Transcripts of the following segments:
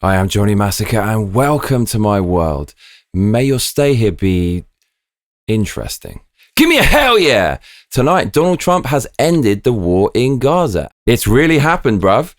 I am Johnny Massacre and welcome to my world. May your stay here be interesting. Give me a hell yeah! Tonight, Donald Trump has ended the war in Gaza. It's really happened, bruv.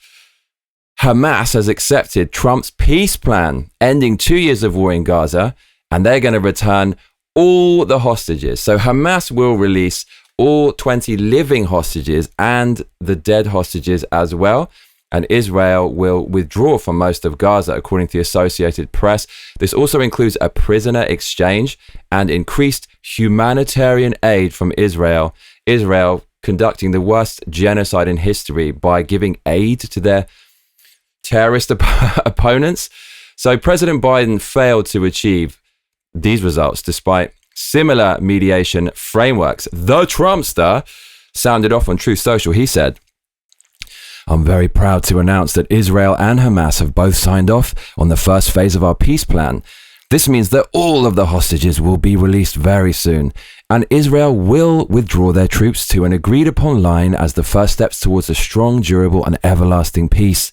Hamas has accepted Trump's peace plan, ending 2 years of war in Gaza, and they're going to return all the hostages. So Hamas will release all 20 living hostages and the dead hostages as well. And Israel will withdraw from most of Gaza, according to the Associated Press. This also includes a prisoner exchange and increased humanitarian aid from Israel. Israel conducting the worst genocide in history by giving aid to their terrorist opponents. So President Biden failed to achieve these results despite similar mediation frameworks. The Trumpster sounded off on Truth Social. He said, "I'm very proud to announce that Israel and Hamas have both signed off on the first phase of our peace plan. This means that all of the hostages will be released very soon, and Israel will withdraw their troops to an agreed upon line as the first steps towards a strong, durable, and everlasting peace.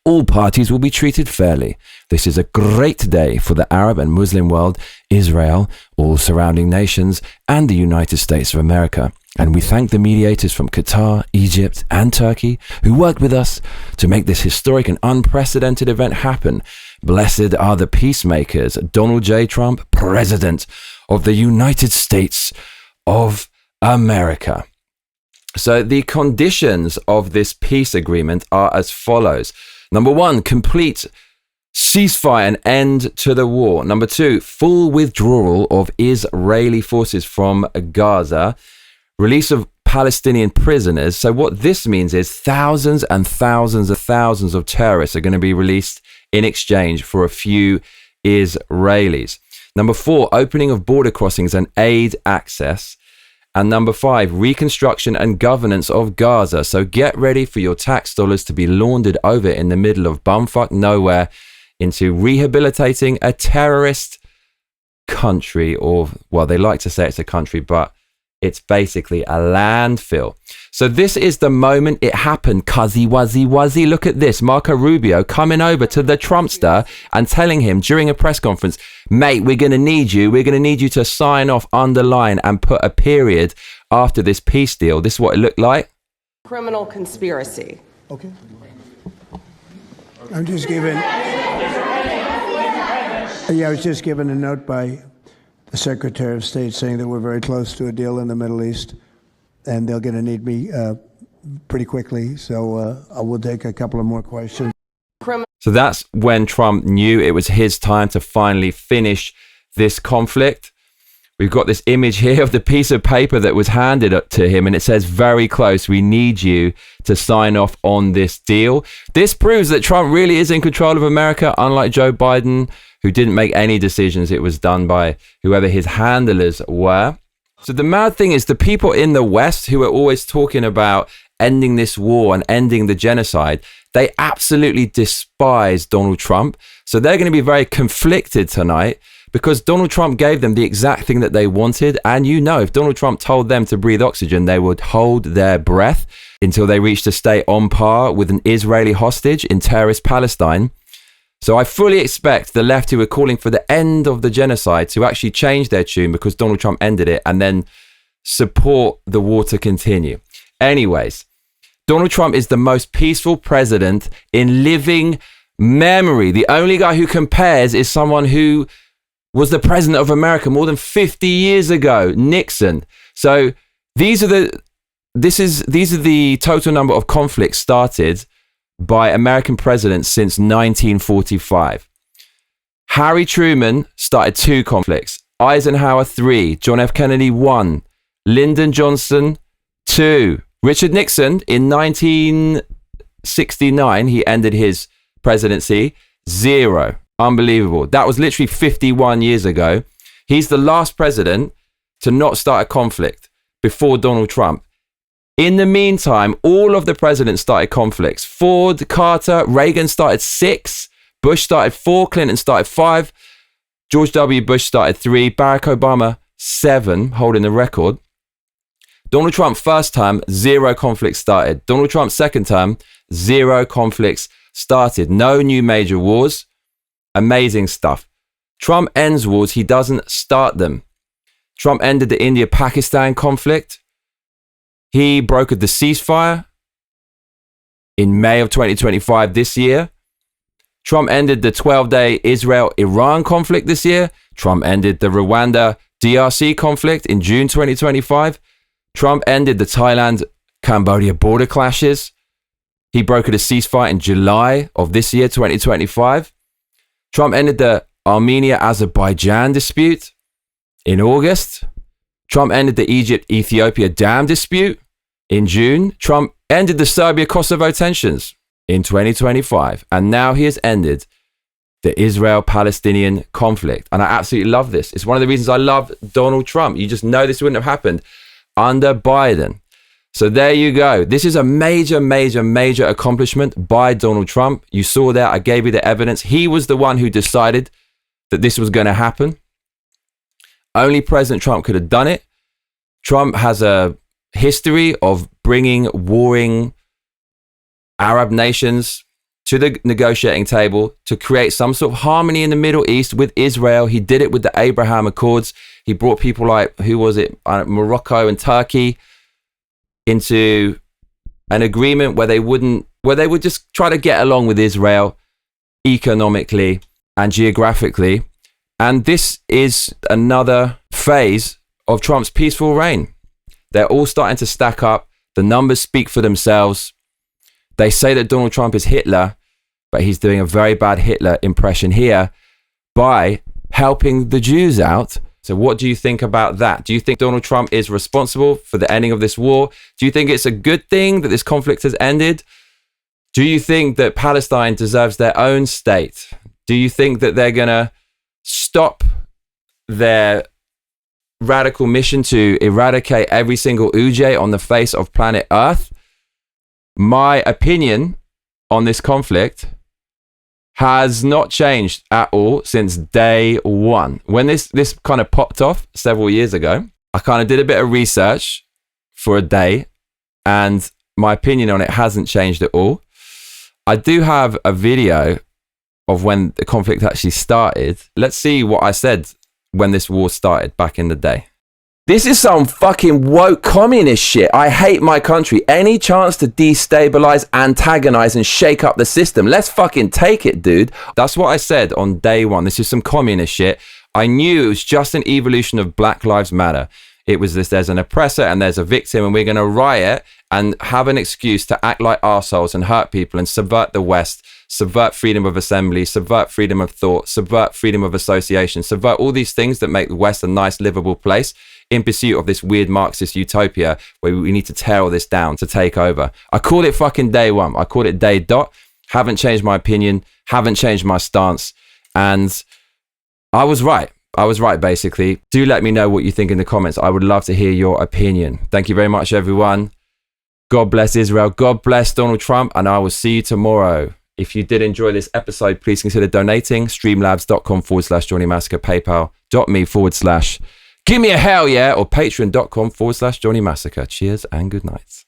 All parties will be treated fairly. This is a great day for the Arab and Muslim world, Israel, all surrounding nations, and the United States of America. And we thank the mediators from Qatar, Egypt, and Turkey who worked with us to make this historic and unprecedented event happen. Blessed are the peacemakers, Donald J. Trump, President of the United States of America." So the conditions of this peace agreement are as follows. Number one, complete ceasefire and end to the war. Number two, full withdrawal of Israeli forces from Gaza. Release of Palestinian prisoners. So what this means is thousands and thousands of terrorists are going to be released in exchange for a few Israelis. Number four, opening of border crossings and aid access. And number five, reconstruction and governance of Gaza. So get ready for your tax dollars to be laundered over in the middle of bumfuck nowhere into rehabilitating a terrorist country, or, well, they like to say it's a country, but it's basically a landfill. So this is the moment it happened. Cuzzy wuzzy wuzzy. Look at this. Marco Rubio coming over to the Trumpster and telling him during a press conference, "Mate, we're going to need you. We're going to need you to sign off, underline, and put a period after this peace deal." This is what it looked like. Criminal conspiracy. Okay. I'm just giving. I was just given a note by the Secretary of State saying that we're very close to a deal in the Middle East, and they're going to need me pretty quickly. So I will take a couple of more questions. So that's when Trump knew it was his time to finally finish this conflict. We've got this image here of the piece of paper that was handed up to him, and it says, "Very close. We need you to sign off on this deal." This proves that Trump really is in control of America, unlike Joe Biden, who didn't make any decisions. It was done by whoever his handlers were. So the mad thing is the people in the West who are always talking about ending this war and ending the genocide, they absolutely despise Donald Trump. So they're going to be very conflicted tonight because Donald Trump gave them the exact thing that they wanted. And you know, if Donald Trump told them to breathe oxygen, they would hold their breath until they reached a state on par with an Israeli hostage in terrorist Palestine. So I fully expect the left who are calling for the end of the genocide to actually change their tune because Donald Trump ended it and then support the war to continue. Anyways, Donald Trump is the most peaceful president in living memory. The only guy who compares is someone who was the president of America more than 50 years ago, Nixon. So these are the total number of conflicts started by American presidents since 1945. Harry Truman started 2 conflicts, Eisenhower 3, John F. Kennedy 1, Lyndon Johnson 2, Richard Nixon in 1969, he ended his presidency, 0. Unbelievable. That was literally 51 years ago. He's the last president to not start a conflict before Donald Trump. In the meantime, all of the presidents started conflicts. Ford, Carter, Reagan started 6, Bush started 4, Clinton started 5, George W. Bush started 3, Barack Obama 7, holding the record. Donald Trump first term, 0 conflicts started. Donald Trump second term, 0 conflicts started. No new major wars. Amazing stuff. Trump ends wars, he doesn't start them. Trump ended the India-Pakistan conflict. He brokered the ceasefire in May of 2025 this year. Trump ended the 12-day Israel-Iran conflict this year. Trump ended the Rwanda-DRC conflict in June 2025. Trump ended the Thailand-Cambodia border clashes. He brokered a ceasefire in July of this year, 2025. Trump ended the Armenia-Azerbaijan dispute in August. Trump ended the Egypt-Ethiopia dam dispute in June. Trump ended the Serbia-Kosovo tensions in 2025. And now he has ended the Israel-Palestinian conflict. And I absolutely love this. It's one of the reasons I love Donald Trump. You just know this wouldn't have happened under Biden. So there you go. This is a major, major, major accomplishment by Donald Trump. You saw that. I gave you the evidence. He was the one who decided that this was going to happen. Only President Trump could have done it. Trump has a history of bringing warring Arab nations to the negotiating table to create some sort of harmony in the Middle East with Israel. He did it with the Abraham Accords. He brought people like, Morocco and Turkey into an agreement where they would just try to get along with Israel economically and geographically. And this is another phase of Trump's peaceful reign. They're all starting to stack up. The numbers speak for themselves. They say that Donald Trump is Hitler, but he's doing a very bad Hitler impression here by helping the Jews out. So what do you think about that? Do you think Donald Trump is responsible for the ending of this war? Do you think it's a good thing that this conflict has ended? Do you think that Palestine deserves their own state? Do you think that they're going to stop their radical mission to eradicate every single Ujay on the face of planet Earth? My opinion on this conflict has not changed at all since day one. When this kind of popped off several years ago, I kind of did a bit of research for a day, and my opinion on it hasn't changed at all. I do have a video of when the conflict actually started. Let's see what I said when this war started back in the day. This is some fucking woke communist shit. I hate my country. Any chance to destabilize, antagonize, and shake up the system. Let's fucking take it, dude. That's what I said on day one. This is some communist shit. I knew it was just an evolution of Black Lives Matter. It was this, there's an oppressor and there's a victim, and we're going to riot and have an excuse to act like arseholes and hurt people and subvert the West, subvert freedom of assembly, subvert freedom of thought, subvert freedom of association, subvert all these things that make the West a nice, livable place in pursuit of this weird Marxist utopia where we need to tear all this down to take over. I called it fucking day one. I called it day dot. Haven't changed my opinion, haven't changed my stance, and I was right. I was right, basically. Do let me know what you think in the comments. I would love to hear your opinion. Thank you very much, everyone. God bless Israel. God bless Donald Trump. And I will see you tomorrow. If you did enjoy this episode, please consider donating. Streamlabs.com/Johnny Massacre. PayPal.me/give me a hell yeah, or patreon.com/Johnny Massacre. Cheers and good night.